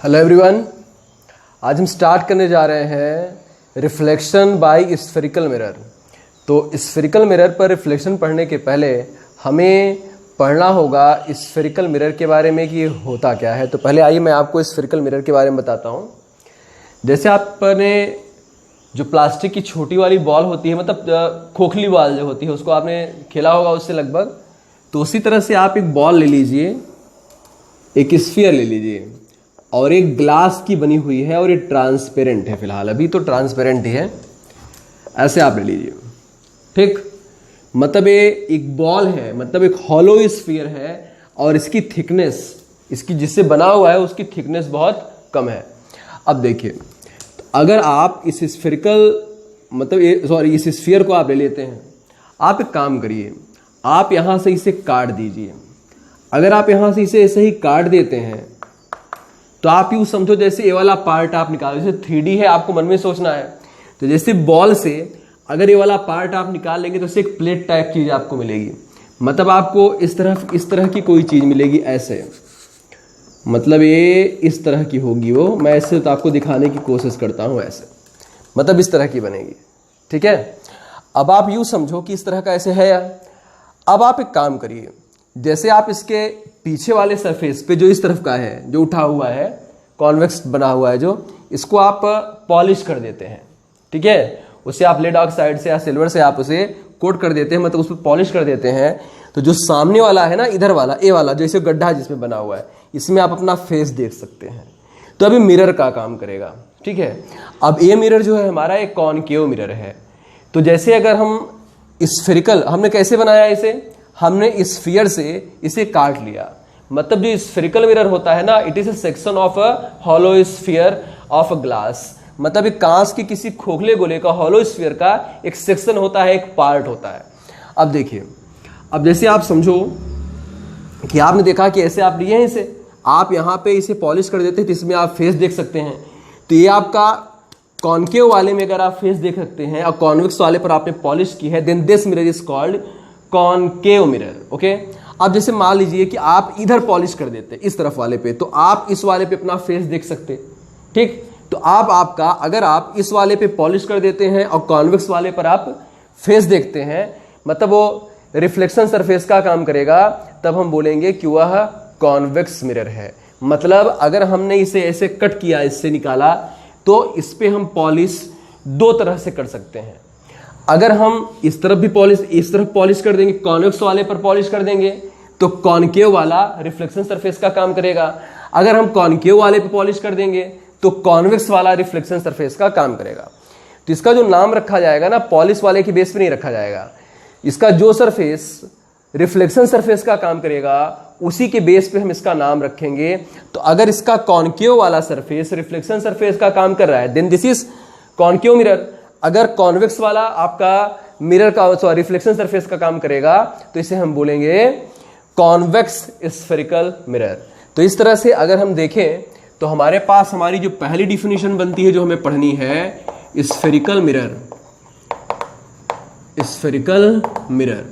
Hello everyone, आज हम start करने जा रहे हैं रिफ्लेक्शन बाय स्फेरिकल मिरर। तो स्फेरिकल मिरर पर रिफ्लेक्शन पढ़ने के पहले हमें पढ़ना होगा स्फेरिकल मिरर के बारे में कि होता क्या है। तो पहले आइए मैं आपको स्फेरिकल मिरर के बारे में बताता हूँ। जैसे आपने जो प्लास्टिक की छोटी वाली बॉल होती है, मतलब खोखली बॉल जो होती है, उसको आपने खेला होगा उससे लगभग। तो उसी तरह से आप एक बॉल ले लीजिए, एक स्फीयर ले लीजिए, और एक ग्लास की बनी हुई है और ये ट्रांसपेरेंट है। फिलहाल अभी तो ट्रांसपेरेंट ही है, ऐसे आप ले लीजिए। ठीक, मतलब ये एक बॉल है, मतलब एक हॉलो स्फीयर है, और इसकी थिकनेस, इसकी जिससे बना हुआ है उसकी थिकनेस बहुत कम है। अब देखिए, अगर आप इस स्फेरिकल मतलब इस स्फीयर को आप ले लेते हैं, आप एक काम करिए, आप यहां से इसे काट दीजिए। अगर आप यहां से इसे ऐसे ही काट देते हैं तो आप यूँ समझो जैसे ये वाला पार्ट आप निकालो, जैसे 3D है, आपको मन में सोचना है। तो जैसे बॉल से अगर ये वाला पार्ट आप निकाल लेंगे तो इससे एक प्लेट टाइप चीज आपको मिलेगी। मतलब आपको इस तरह की कोई चीज मिलेगी, ऐसे, मतलब ये इस तरह की होगी वो। मैं ऐसे तो आपको दिखाने की कोशिश करता हूँ, ऐसे, मतलब इस तरह की बनेगी। ठीक है, अब आप यूँ समझो कि इस तरह का ऐसे है। अब आप एक काम करिए, जैसे आप इसके पीछे वाले सरफेस पे जो इस तरफ का है, जो उठा हुआ है, कॉन्वेक्स बना हुआ है, जो इसको आप पॉलिश कर देते हैं। ठीक है, उसे आप लेड ऑक्साइड से या सिल्वर से आप उसे कोट कर देते हैं, मतलब उस पर पॉलिश कर देते हैं। तो जो सामने वाला है ना, इधर वाला, ए वाला, जो इसे गड्ढा जिसमें बना हुआ है, इसमें आप अपना फेस देख सकते हैं। तो अभी मिरर का काम करेगा। ठीक है, अब ये मिरर जो है हमारा एक कॉनकेव मिरर है। तो जैसे अगर हम स्फेरिकल, हमने कैसे बनाया इसे, हमने स्फीयर से इसे काट लिया। मतलब जो स्फेरिकल मिरर होता है ना, it is A section of a hollow sphere of a glass. मतलब एक कांच के किसी खोखले गोले का, हॉलो स्फीयर का एक सेक्शन होता है, एक पार्ट होता है। अब देखिए, अब जैसे आप समझो कि आपने देखा कि ऐसे आप लिए हैं इसे, आप यहाँ पे इसे पॉलिश कर देते हैं तो इसमें आप फेस देख सकते हैं। तो ये आपका कॉनकेव वाले में अगर आप फेस देख सकते हैं और कॉन्वेक्स वाले पर आपने पॉलिश की है, then this mirror is called concave mirror. Okay, अब जैसे मान लीजिए कि आप इधर पॉलिश कर देते इस तरफ वाले पे, तो आप इस वाले पे अपना फेस देख सकते। ठीक, तो आपका अगर आप इस वाले पे पॉलिश कर देते हैं और कॉन्वेक्स वाले पर आप फेस देखते हैं, मतलब वो रिफ्लेक्शन सरफेस का काम करेगा, तब हम बोलेंगे कि वह कॉन्वेक्स मिरर है। मतलब अगर हमने इसे ऐसे कट किया, इससे निकाला, तो इस पे हम पॉलिश दो तरह से कर सकते हैं। अगर हम इस तरफ भी पॉलिश, इस तरफ पॉलिश कर देंगे, कॉन्वेक्स वाले पर पॉलिश कर देंगे, तो कॉनकेव वाला रिफ्लेक्शन सरफेस का काम करेगा। अगर हम कॉनकेव वाले पे पॉलिश कर देंगे तो कॉन्वेक्स वाला रिफ्लेक्शन सरफेस का काम करेगा। तो इसका जो नाम रखा जाएगा ना, पॉलिश वाले की बेस पे नहीं रखा जाएगा। इसका जो सरफेस रिफ्लेक्शन सरफेस का काम करेगा, उसी के बेस पे हम इसका नाम रखेंगे। तो अगर इसका कॉनकेव वाला सरफेस रिफ्लेक्शन सरफेस का काम कर रहा है, then this is concave mirror. अगर कॉन्वेक्स वाला आपका मिरर का रिफ्लेक्शन सरफेस का काम करेगा, तो इसे हम बोलेंगे कॉन्वेक्स स्फेरिकल मिरर। तो इस तरह से अगर हम देखें तो हमारे पास हमारी जो पहली डिफिनीशन बनती है, जो हमें पढ़नी है, स्फेरिकल मिरर। स्फेरिकल मिरर,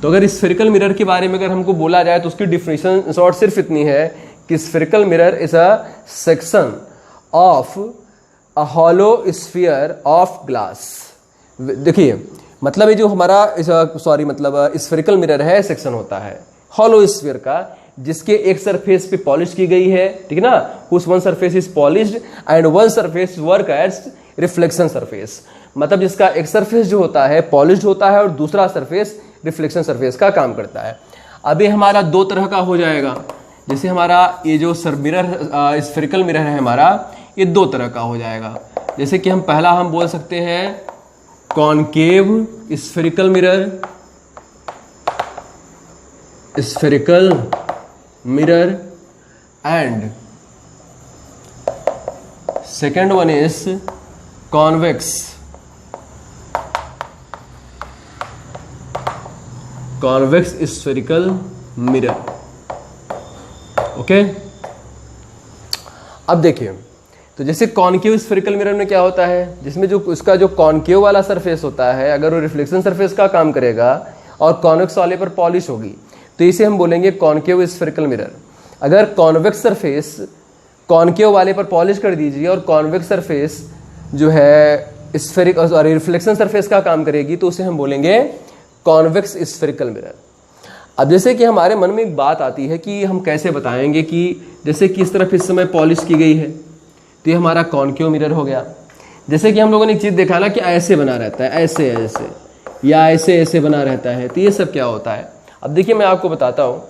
तो अगर स्फेरिकल मिरर के बारे में अगर हमको बोला जाए तो उसकी डिफिनीशन शॉर्ट सिर्फ इतनी है कि spherical mirror is a section of a hollow sphere of glass. देखिए, मतलब ये जो हमारा मतलब स्फेरिकल मिरर है, सेक्शन होता है हॉलो स्फीयर का, जिसके एक सरफेस पे पॉलिश की गई है। ठीक है ना, उस one surface is polished and one surface work as reflection surface. मतलब जिसका एक सरफेस जो होता है पॉलिश्ड होता है और दूसरा सरफेस रिफ्लेक्शन सरफेस का काम करता है। अभी हमारा दो तरह का हो जाएगा। जैसे हमारा ये जो मिरर, स्फेरिकल मिरर है हमारा, ये दो तरह का हो जाएगा। जैसे कि हम पहला हम बोल सकते हैं concave spherical mirror, spherical mirror, and second one is convex spherical mirror. Okay, अब देखिए, तो जैसे कॉनकेव स्फेरिकल मिरर में क्या होता है, जिसमें जो उसका जो कॉनकेव वाला सरफेस होता है, अगर वो रिफ्लेक्शन सरफेस का काम करेगा और कॉन्वेक्स वाले पर पॉलिश होगी, तो इसे हम बोलेंगे कॉनकेव स्फेरिकल मिरर। अगर कॉन्वेक्स सरफेस कॉनकेव वाले पर पॉलिश कर दीजिए और कॉन्वेक्स सरफेस जो है स्फेरिक और रिफ्लेक्शन सरफेस का काम करेगी, तो उसे हम बोलेंगे कॉन्वेक्स स्फेरिकल मिरर। अब जैसे कि हमारे मन में एक बात आती है कि हम कैसे बताएंगे कि जैसे कि इस तरफ इस समय पॉलिश की गई है तो ये हमारा कॉनकेव मिरर हो गया। जैसे कि हम लोगों ने एक चीज़ देखा ना कि ऐसे बना रहता है, ऐसे ऐसे या ऐसे ऐसे बना रहता है, तो ये सब क्या होता है। अब देखिए मैं आपको बताता हूँ,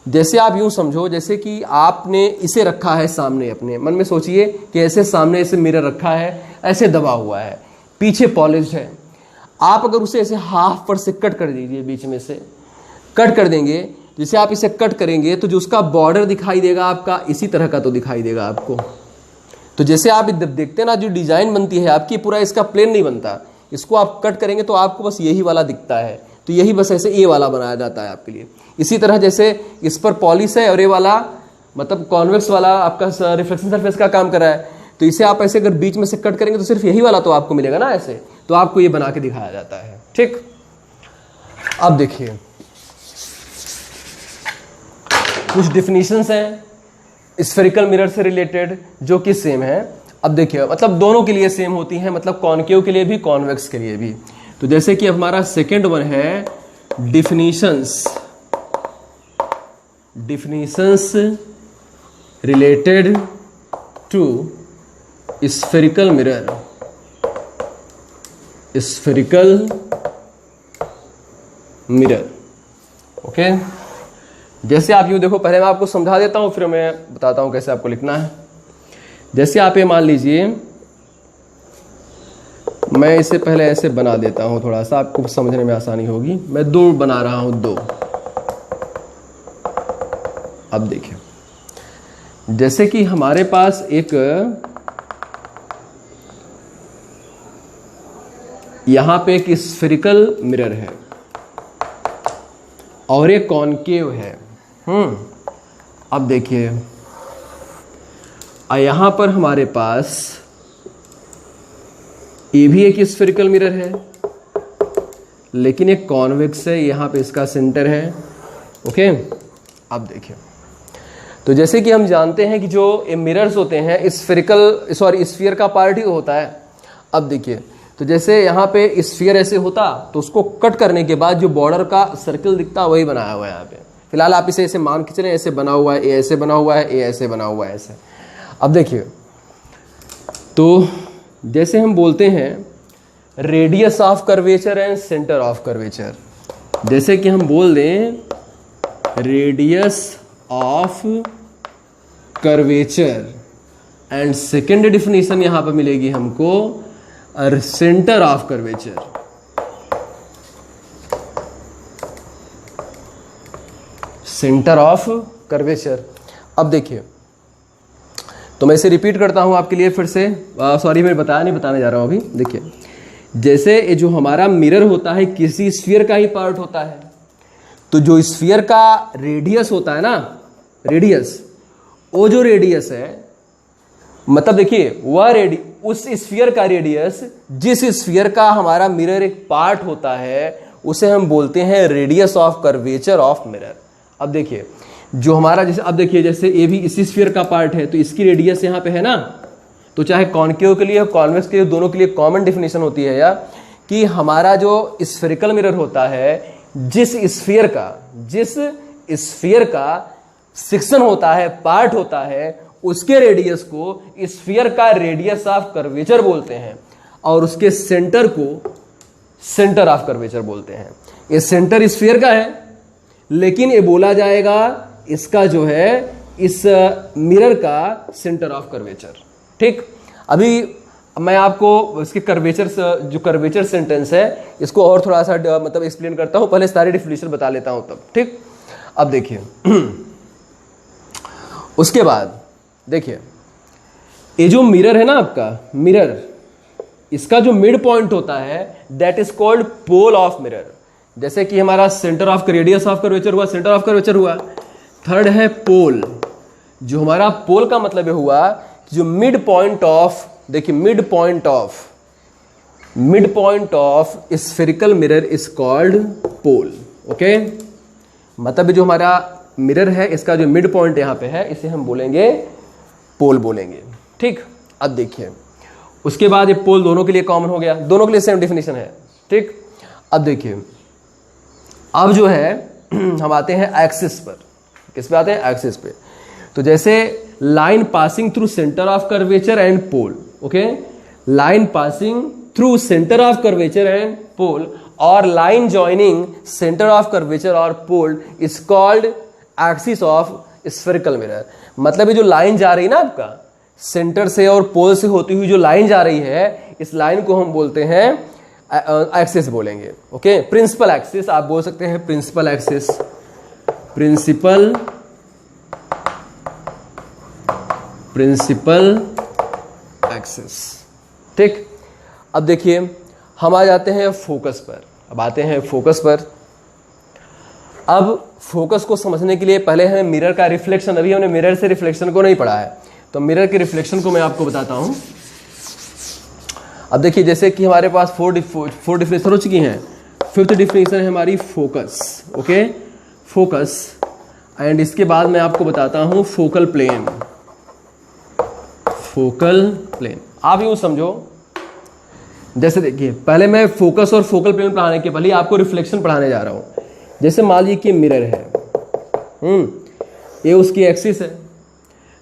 जैसे आप यूँ समझो जैसे कि आपने इसे रखा है सामने, अपने मन में सोचिए कि ऐसे सामने ऐसे मिरर रखा है, ऐसे दबा हुआ है, पीछे पॉलिश है। आप अगर उसे ऐसे हाफ पर से कट कर दीजिए, बीच में से कट कर देंगे, जैसे आप इसे कट करेंगे तो जो उसका बॉर्डर दिखाई देगा आपका इसी तरह का तो दिखाई देगा आपको। तो जैसे आप देखते हैं ना जो डिजाइन बनती है आपकी, पूरा इसका प्लेन नहीं बनता, इसको आप कट करेंगे तो आपको बस यही वाला दिखता है, तो यही बस ऐसे ए वाला बनाया जाता है आपके लिए। इसी तरह जैसे इस पर पॉलिश है और ये वाला मतलब कॉन्वेक्स वाला आपका रिफ्लेक्शन सरफेस का काम कर रहा है, तो इसे आप ऐसे अगर बीच में से कट करेंगे तो सिर्फ यही वाला तो आपको मिलेगा ना ऐसे, तो आपको ये बना के दिखाया जाता है। ठीक, अब देखिए कुछ डिफिनीशंस हैं स्फेरिकल मिरर से रिलेटेड जो कि सेम है। अब देखिए मतलब दोनों के लिए सेम होती हैं, मतलब कॉनकेव के लिए भी कॉन्वेक्स के लिए भी। तो जैसे कि हमारा सेकेंड वन है definitions related to spherical mirror, okay. जैसे आप यूँ देखो, पहले मैं आपको समझा देता हूँ फिर मैं बताता हूँ कैसे आपको लिखना है। जैसे आप ये मान लीजिए, मैं इसे पहले ऐसे बना देता हूँ, थोड़ा सा आपको समझने में आसानी होगी। मैं दो बना रहा हूँ, दो। अब देखिए जैसे कि हमारे पास एक यहां पे एक स्फेरिकल मिरर है और एक कॉनकेव है। अब देखिए यहां पर हमारे पास ये भी एक स्फेरिकल मिरर है, लेकिन एक कॉन्वेक्स है, यहां पे इसका सेंटर है। ओके, अब देखिए तो जैसे कि हम जानते हैं कि जो मिरर्स होते हैं स्फीयर का पार्ट ही होता है। अब देखिए तो जैसे यहाँ पे स्फीयर ऐसे होता तो उसको कट करने के बाद जो बॉर्डर का सर्कल दिखता वही बनाया हुआ है यहाँ पे। फिलहाल आप इसे ऐसे मान के चलें, ऐसे बना हुआ है, ए ऐसे बना हुआ है, ए ऐसे बना हुआ है, ऐसे। अब देखिए तो जैसे हम बोलते हैं radius of curvature and centre of curvature, जैसे कि हम बोल दें radius of curvature and second definition यहां पर मिलेगी हमको centre of curvature. Centre of curvature. अब देखिए तो मैं इसे रिपीट करता हूं आपके लिए फिर से, सॉरी मैं बताने जा रहा हूं अभी। देखिए जैसे ये जो हमारा मिरर होता है किसी स्फीयर का ही पार्ट होता है, तो जो स्फीयर का रेडियस होता है ना, रेडियस, वो जो रेडियस है मतलब देखिए वह उस स्फीयर का रेडियस, जिस स्फीयर का हमारा मिरर एक पार्ट होता है, उसे हम बोलते हैं radius of curvature of mirror. अब देखिए जो हमारा जैसे, अब देखिए जैसे ये भी इसी स्फीयर का पार्ट है तो इसकी रेडियस यहाँ पे है ना, तो चाहे कॉनकेव के लिए और कॉन्वेक्स के लिए दोनों के लिए कॉमन डिफिनेशन होती है या कि हमारा जो स्फेरिकल मिरर होता है, जिस स्फीयर का सेक्शन होता है, पार्ट होता है, उसके रेडियस को स्फीयर का रेडियस ऑफ कर्वेचर बोलते हैं और उसके सेंटर को सेंटर ऑफ कर्वेचर बोलते हैं। ये सेंटर स्फीयर का है, लेकिन ये बोला जाएगा इसका जो है इस मिरर का सेंटर ऑफ कर्वेचर। ठीक, अभी मैं आपको इसके कर्वेचर, जो कर्वेचर सेंटेंस है, इसको और थोड़ा सा मतलब एक्सप्लेन करता हूं, पहले सारी डिफिनेशन बता लेता हूं तब। ठीक, अब देखिए उसके बाद देखिए ये जो मिरर है ना आपका मिरर, इसका जो मिड पॉइंट होता है that is called pole of mirror. जैसे कि हमारा centre of radius of curvature हुआ, सेंटर ऑफ कर्वेचर हुआ। थर्ड है पोल, जो हमारा पोल का मतलब हुआ जो मिड पॉइंट ऑफ, देखिए mid point of spherical mirror is called pole. Okay, मतलब जो हमारा मिरर है इसका जो मिड पॉइंट यहां पे है इसे हम बोलेंगे पोल बोलेंगे। ठीक, अब देखिए उसके बाद ये पोल दोनों के लिए कॉमन हो गया, दोनों के लिए सेम डेफिनेशन है। ठीक, अब देखिए अब जो है हम आते हैं एक्सिस पर। किस पे आते हैं? एक्सिस पे। तो जैसे line passing through centre of curvature and pole, okay, line passing through centre of curvature and pole और line joining centre of curvature और pole is called axis of spherical mirror. मतलब ये जो लाइन जा रही है ना आपका सेंटर से और पोल से होती हुई जो लाइन जा रही है, इस लाइन को हम बोलते हैं एक्सिस बोलेंगे। ओके, प्रिंसिपल एक्सिस आप बोल सकते हैं, प्रिंसिपल एक्सिस, प्रिंसिपल एक्सिस। ठीक, अब देखिए हम आ जाते हैं फोकस पर। अब आते हैं फोकस पर। अब फोकस को समझने के लिए पहले हमें मिरर का रिफ्लेक्शन, अभी हमने मिरर से रिफ्लेक्शन को नहीं पढ़ा है, तो मिरर के रिफ्लेक्शन को मैं आपको बताता हूं। अब देखिए जैसे कि हमारे पास फोर डिफिनेशन हो चुकी हैं। फिफ्थ डिफिनेशन है हमारी फोकस। ओके, फोकस, एंड इसके बाद मैं आपको बताता हूं फोकल प्लेन। फोकल प्लेन आप यूं समझो, जैसे देखिए पहले मैं फोकस और फोकल प्लेन पढ़ाने के पहले आपको रिफ्लेक्शन पढ़ाने जा रहा हूं। जैसे मान लीजिए कि मिरर है, ये उसकी एक्सिस है।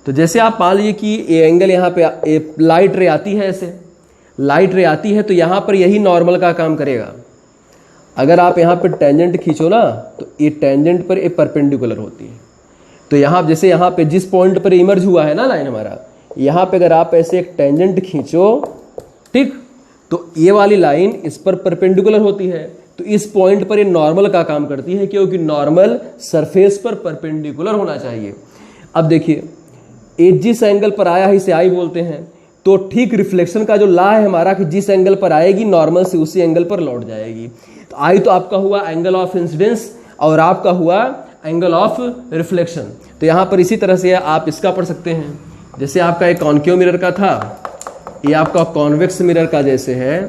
तो जैसे आप मान लीजिए कि ये एंगल यहाँ पे लाइट रे आती है, ऐसे लाइट रे आती है तो यहाँ पर यही नॉर्मल का काम करेगा। अगर आप यहाँ पे टेंजेंट खींचो ना तो ये टेंजेंट पर ये परपेंडिकुलर होती है। तो यहाँ जैसे यहाँ पे जिस पॉइंट पर इमर्ज हुआ है ना लाइन हमारा, यहाँ पे अगर आप ऐसे एक टेंजेंट खींचो, ठीक, तो ये वाली लाइन इस पर परपेंडिकुलर होती है। तो इस पॉइंट पर ये नॉर्मल का काम करती है, क्योंकि नॉर्मल सरफेस पर परपेंडिकुलर होना चाहिए। अब देखिए ये जिस एंगल पर आया है इसे आई बोलते हैं। तो ठीक रिफ्लेक्शन का जो लॉ है हमारा कि जिस एंगल पर आएगी नॉर्मल से उसी एंगल पर लौट जाएगी। तो आई तो आपका हुआ एंगल ऑफ इंसिडेंस और आपका हुआ एंगल ऑफ रिफ्लेक्शन। तो यहाँ पर इसी तरह से आप इसका पढ़ सकते हैं। जैसे आपका एक कॉन्केव मिरर का था, ये आपका कॉन्वेक्स मिरर का जैसे है।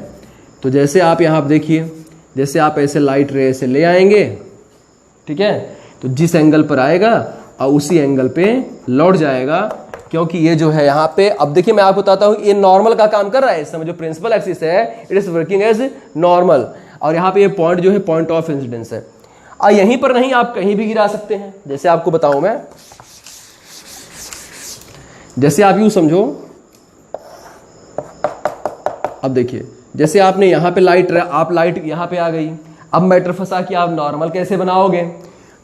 तो जैसे आप यहाँ देखिए, जैसे आप ऐसे लाइट रे से ले आएंगे, ठीक है, तो जिस एंगल पर आएगा और उसी एंगल पे लौट जाएगा, क्योंकि ये जो है यहाँ पे, अब देखिए मैं आपको बताता हूँ, ये नॉर्मल का काम कर रहा है। इस समय जो प्रिंसिपल एक्सिस है it is working as normal, और यहाँ पे ये पॉइंट जो है पॉइंट ऑफ इंसिडेंस है। और यहीं पर नहीं, आप कहीं भी गिरा सकते हैं। जैसे आपको बताऊं मैं, जैसे आप यूं समझो, अब देखिए जैसे आपने यहाँ पे आप लाइट यहाँ पे आ गई। अब मैटर फंसा कि आप नॉर्मल कैसे बनाओगे।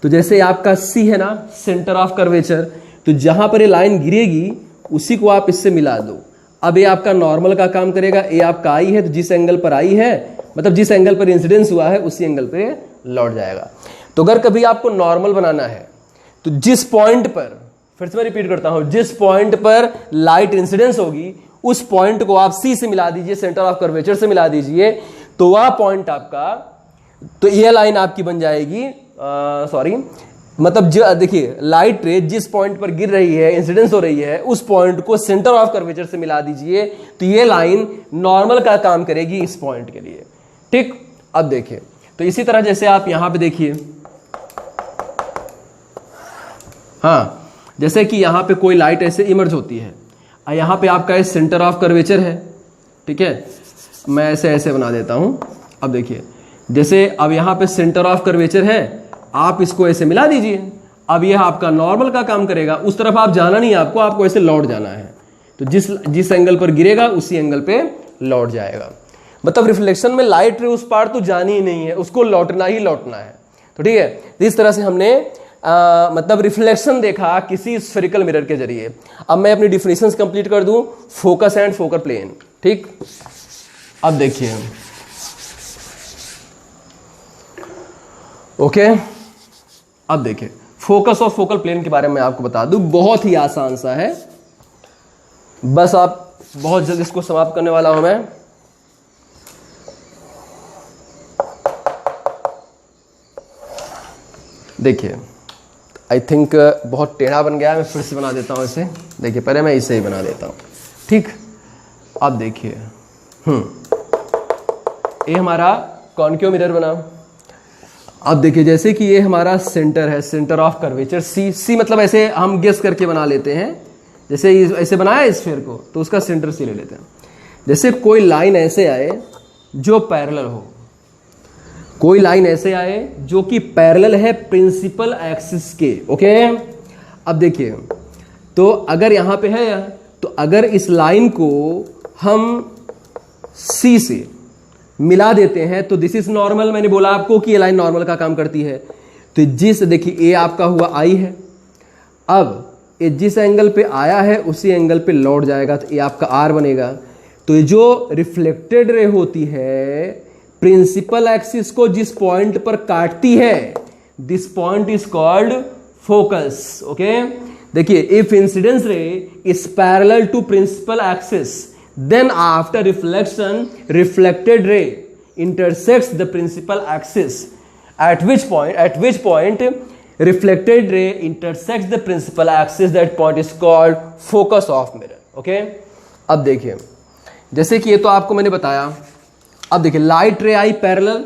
तो जैसे आपका सी है ना, सेंटर ऑफ कर्वेचर, तो जहां पर ये लाइन गिरेगी उसी को आप इससे मिला दो। अब ये आपका नॉर्मल का काम करेगा। ये आपका आई है, तो जिस एंगल पर आई है, मतलब जिस एंगल पर इंसिडेंस हुआ है उसी एंगल पे लौट जाएगा। तो अगर कभी आपको नॉर्मल बनाना है तो जिस पॉइंट पर, फिर से मैं रिपीट करता हूं, जिस पॉइंट पर लाइट इंसिडेंस होगी उस पॉइंट को आप सी से मिला दीजिए, सेंटर ऑफ कर्वेचर से मिला दीजिए, तो वह पॉइंट आपका, तो ये लाइन आपकी बन जाएगी, मतलब जो देखिए लाइट रे जिस पॉइंट पर गिर रही है, इंसिडेंस हो रही है, उस पॉइंट को सेंटर ऑफ कर्वेचर से मिला दीजिए, तो ये लाइन नॉर्मल का काम करेगी इस पॉइंट के लिए। ठीक, अब देखिए तो इसी तरह जैसे आप यहां पे देखिए, हाँ, जैसे कि यहां पे कोई लाइट ऐसे इमर्ज होती है, यहां पे आपका सेंटर ऑफ कर्वेचर है, ठीक है, मैं ऐसे ऐसे बना देता हूं। अब देखिए जैसे अब यहां पे सेंटर ऑफ कर्वेचर है, आप इसको ऐसे मिला दीजिए। अब यह आपका नॉर्मल का काम करेगा, उस तरफ आप जाना नहीं है, आपको ऐसे लौट जाना है। तो जिस एंगल पर गिरेगा उसी एंगल पे लौट जाएगा। मतलब रिफ्लेक्शन में लाइट रे उस पार तो जानी ही नहीं है, उसको लौटना ही लौटना है। तो ठीक है, इस तरह से हमने मतलब रिफ्लेक्शन देखा किसी स्फेरिकल मिरर के जरिए। अब मैं अपनी डिफिनेशंस कंप्लीट कर दूं, फोकस एंड फोकल प्लेन। ठीक, अब देखिए, ओके, अब देखिए फोकस और फोकल प्लेन के बारे में आपको बता दूं, बहुत ही आसान सा है, बस आप बहुत जल्द इसको समाप्त करने वाला हूं मैं। देखिए आई थिंक बहुत टेढ़ा बन गया है, मैं फिर से बना देता हूं इसे। देखिए पहले मैं इसे ही बना देता हूं। ठीक, अब देखिए ये हमारा कॉन्केव मिरर बना। अब देखिए जैसे कि ये हमारा सेंटर है, सेंटर ऑफ कर्वेचर सी मतलब ऐसे हम गेस करके बना लेते हैं जैसे ऐसे बनाया है स्फीयर को, तो उसका सेंटर से ले लेते हैं। जैसे कोई लाइन ऐसे आए जो पैरेलल हो, कोई लाइन ऐसे आए जो कि पैरेलल है प्रिंसिपल एक्सिस के। ओके, अब देखिए, तो अगर यहां पे है, तो अगर इस लाइन को हम सी से मिला देते हैं तो दिस इज नॉर्मल। मैंने बोला आपको कि ये लाइन नॉर्मल का काम करती है। तो जिस, देखिए ए आपका हुआ आई है, अब ये जिस एंगल पे आया है उसी एंगल पे लौट जाएगा, तो ये आपका आर बनेगा। तो ये जो रिफ्लेक्टेड रे होती है प्रिंसिपल एक्सिस को जिस पॉइंट पर काटती है, this point is called focus. Okay, देखिए, if incidence ray is parallel to principal axis, then after reflection reflected ray intersects the principal axis, at which point reflected ray intersects the principal axis, that point is called focus of mirror. okay, अब देखिए, जैसे कि ये तो आपको मैंने बताया। अब देखिए, लाइट रे आई पैरेलल,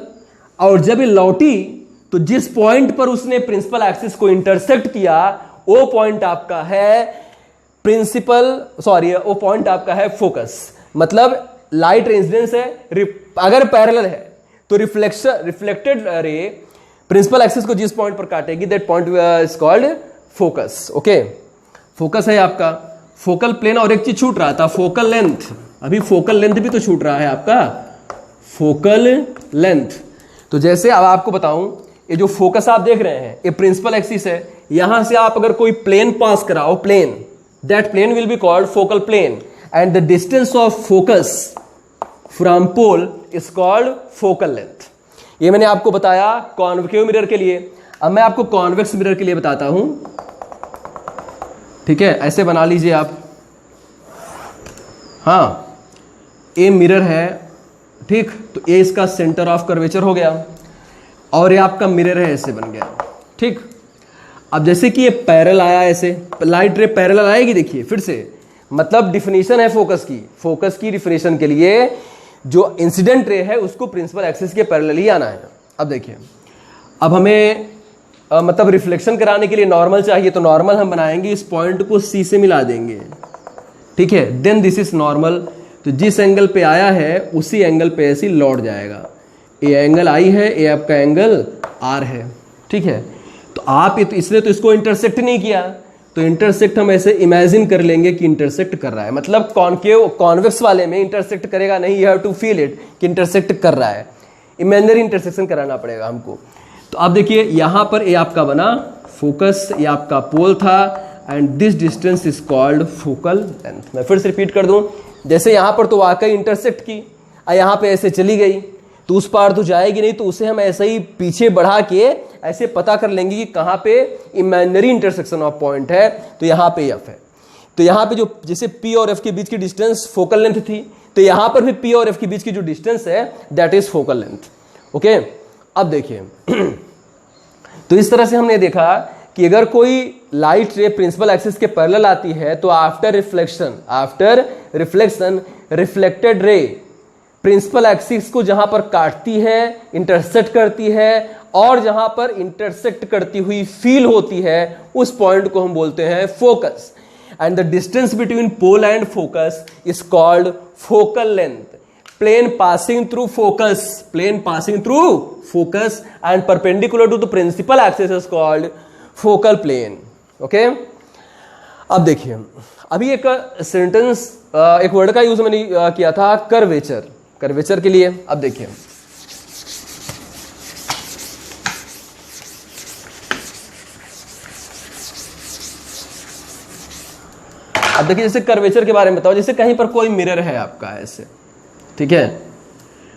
और जब ये लौटी तो जिस पॉइंट पर उसने प्रिंसिपल एक्सिस को इंटरसेक्ट किया वो पॉइंट आपका है वो पॉइंट आपका है फोकस। मतलब लाइट रे इंसिडेंस है, अगर पैरेलल है तो रिफ्लेक्टेड रे प्रिंसिपल एक्सिस को जिस पॉइंट पर काटेगी, that point is called focus. Okay, focus है आपका फोकल प्लेन। और एक चीज छूट रहा था, फोकल लेंथ। अभी फोकल लेंथ भी तो छूट रहा है आपका, फोकल लेंथ। तो जैसे अब आपको बताऊं, ये जो फोकस आप देख रहे हैं ये प्रिंसिपल एक्सिस है, यहां से आप अगर कोई प्लेन पास कराओ, plane, that plane will be called focal plane, and the distance of focus from pole is called focal length. ये मैंने आपको बताया कॉन्वेक्टिव मिरर के लिए। अब मैं आपको कॉन्वेक्स मिरर के लिए बताता हूं। ठीक है, ऐसे बना लीजिए आप। हाँ, ये मिरर है, ठीक, तो ये इसका सेंटर ऑफ कर्वेचर हो गया, और ये आपका मिरर है, ऐसे बन गया। ठीक, अब जैसे कि ये पैरेलल आया, ऐसे लाइट रे पैरेलल आएगी, देखिए फिर से, मतलब डिफिनीशन है फोकस की डिफिनीशन के लिए जो इंसिडेंट रे है उसको प्रिंसिपल एक्सिस के पैरेलल ही आना है। अब देखिए, अब हमें मतलब रिफ्लेक्शन कराने के लिए नॉर्मल चाहिए, तो नॉर्मल हम बनाएंगे, इस पॉइंट को सी से मिला देंगे। ठीक है, देन दिस इज नॉर्मल। तो जिस एंगल पे आया है उसी एंगल पे ऐसे लौट जाएगा। ये एंगल आई है, ये आपका एंगल आर है। ठीक है, तो आप इसने तो इसको इंटरसेक्ट नहीं किया, तो इंटरसेक्ट हम ऐसे इमेजिन कर लेंगे कि इंटरसेक्ट कर रहा है। मतलब कॉन्केव कॉन्वेक्स वाले में इंटरसेक्ट करेगा नहीं, you have to feel it कि इंटरसेक्ट कर रहा है, इमेजिनरी इंटरसेक्शन कराना पड़ेगा हमको। तो अब देखिए, यहां पर ये आपका बना फोकस, ये आपका पोल था, and this distance is called focal length. मैं फिर से रिपीट कर दूं, जैसे यहां पर तो वाकई इंटरसेक्ट की, यहां पे ऐसे चली गई, तो उस पार तो जाएगी नहीं, तो उसे हम ऐसे ही पीछे बढ़ा के ऐसे पता कर लेंगे कि कहां पे इमेजिनरी इंटरसेक्शन ऑफ पॉइंट है, तो यहां पे एफ है। तो यहां पे जो जैसे पी और एफ के बीच की डिस्टेंस फोकल लेंथ थी, तो यहां पर भी पी और एफ के बीच की जो डिस्टेंस है that is focal length. Okay, अब देखिए, तो इस तरह से हमने देखा कि अगर कोई लाइट रे प्रिंसिपल एक्सिस के पैरेलल आती है तो after reflection reflected ray principal axis को जहां पर काटती है, इंटरसेक्ट करती है, और जहां पर इंटरसेक्ट करती हुई फील होती है, उस पॉइंट को हम बोलते हैं focus. And the distance between pole and focus is called focal length. Plane passing through focus and perpendicular to the principal axis is called focal plane. Okay, अब देखिए, अभी एक सेंटेंस, एक वर्ड का यूज मैंने किया था कर्वेचर के लिए। अब देखिए, जैसे कर्वेचर के बारे में बताओ। जैसे कहीं पर कोई मिरर है आपका ऐसे, ठीक है,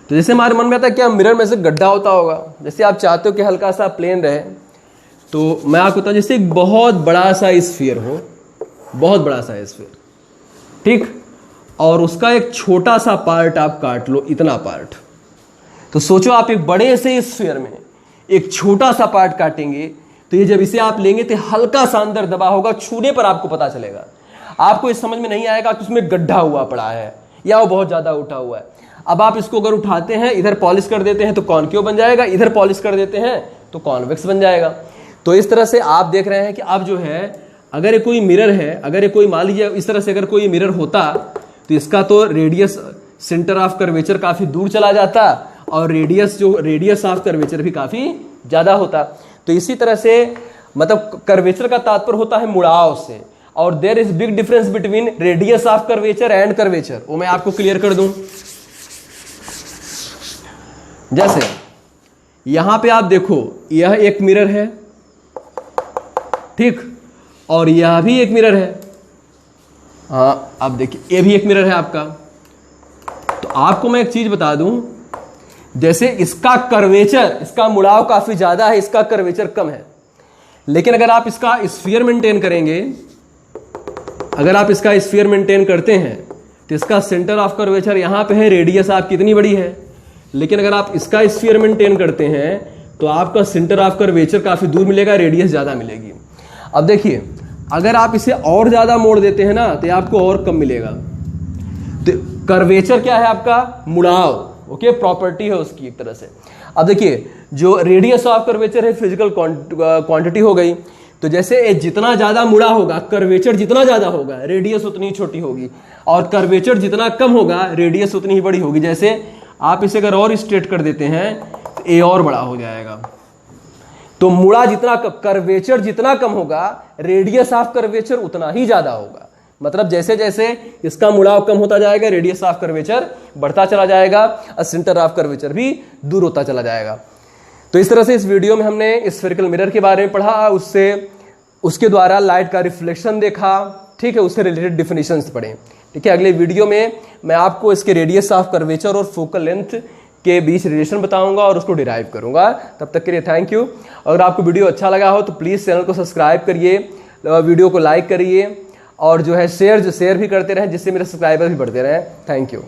तो जैसे हमारे मन में आता है क्या मिरर में से गड्ढा होता होगा। जैसे आप चाहते हो कि हल्का सा प्लेन रहे, तो मैं आपको बताऊं, जैसे एक बहुत बड़ा सा स्फीयर हो, बहुत बड़ा सा स्फीयर, ठीक, और उसका एक छोटा सा पार्ट आप काट लो, इतना पार्ट। तो सोचो आप एक बड़े से स्फीयर में एक छोटा सा पार्ट काटेंगे, तो ये जब इसे आप लेंगे तो हल्का सा अंदर दबा होगा, छूने पर आपको पता चलेगा। आपको इस समझ में नहीं आएगा कि उसमें गड्ढा हुआ पड़ा है या वो बहुत ज्यादा उठा हुआ है। अब आप इसको अगर उठाते हैं, इधर पॉलिश कर देते हैं तो कॉन्केव बन जाएगा, इधर पॉलिश कर देते हैं तो कॉन्वेक्स बन जाएगा। तो इस तरह से आप देख रहे हैं कि अब जो है अगर ये कोई मिरर है, अगर ये कोई मान लीजिए इस तरह से अगर कोई मिरर होता तो इसका तो रेडियस सेंटर ऑफ कर्वेचर काफी दूर चला जाता और रेडियस ऑफ कर्वेचर भी काफी ज्यादा होता। तो इसी तरह से मतलब कर्वेचर का तात्पर्य होता है मुड़ाव से, और there is big difference between radius of curvature and curvature. वो मैं आपको क्लियर कर दूं। जैसे यहां पे आप देखो, यह एक मिरर है, ठीक, और यह भी एक मिरर है। हाँ, आप देखिए ये भी एक मिरर है आपका। तो आपको मैं एक चीज बता दूं, जैसे इसका कर्वेचर, इसका मुड़ाव काफी ज्यादा है, इसका कर्वेचर कम है, लेकिन अगर आप इसका स्फीयर मेंटेन करेंगे, अगर आप इसका स्फीयर मेंटेन करते हैं तो इसका सेंटर ऑफ कर्वेचर यहां पे है, रेडियस आप कितनी बड़ी है, लेकिन अगर आप इसका स्फीयर मेंटेन करते हैं तो आपका सेंटर ऑफ कर्वेचर काफी दूर मिलेगा, रेडियस ज्यादा मिलेगी। अब देखिए, अगर आप इसे और ज्यादा मोड़ देते हैं ना तो आपको और कम मिलेगा। तो कर्वेचर क्या है आपका? मुड़ाव, ओके, प्रॉपर्टी है उसकी एक तरह से। अब देखिए, जो रेडियस ऑफ कर्वेचर है फिजिकल क्वांटिटी हो गई। तो जैसे जितना ज्यादा मुड़ा होगा, कर्वेचर जितना ज्यादा होगा, रेडियस उतनी ही छोटी होगी, और कर्वेचर जितना कम होगा, रेडियस उतनी ही बड़ी होगी। जैसे आप इसे अगर और स्ट्रेट कर देते हैं तो ए और बड़ा हो जाएगा। तो मुड़ा जितना, कर्वेचर जितना कम होगा, रेडियस ऑफ कर्वेचर उतना ही ज्यादा होगा। मतलब जैसे जैसे इसका मुड़ाव कम होता जाएगा, रेडियस ऑफ कर्वेचर बढ़ता चला जाएगा और सेंटर ऑफ कर्वेचर भी दूर होता चला जाएगा। तो इस तरह से इस वीडियो में हमने स्फेरिकल मिरर के बारे में पढ़ा, उसके द्वारा लाइट का रिफ्लेक्शन देखा, ठीक है, उससे रिलेटेड डिफिनेशंस पढ़े। ठीक है, अगले वीडियो में मैं आपको इसके रेडियस ऑफ कर्वेचर और फोकल लेंथ के बीच रिलेशन बताऊंगा और उसको डिराइव करूंगा। तब तक के लिए थैंक यू। अगर आपको वीडियो अच्छा लगा हो तो प्लीज़ चैनल को सब्सक्राइब करिए, वीडियो को लाइक करिए, और जो है शेयर भी करते रहें, जिससे मेरे सब्सक्राइबर भी बढ़ते रहें। Thank you.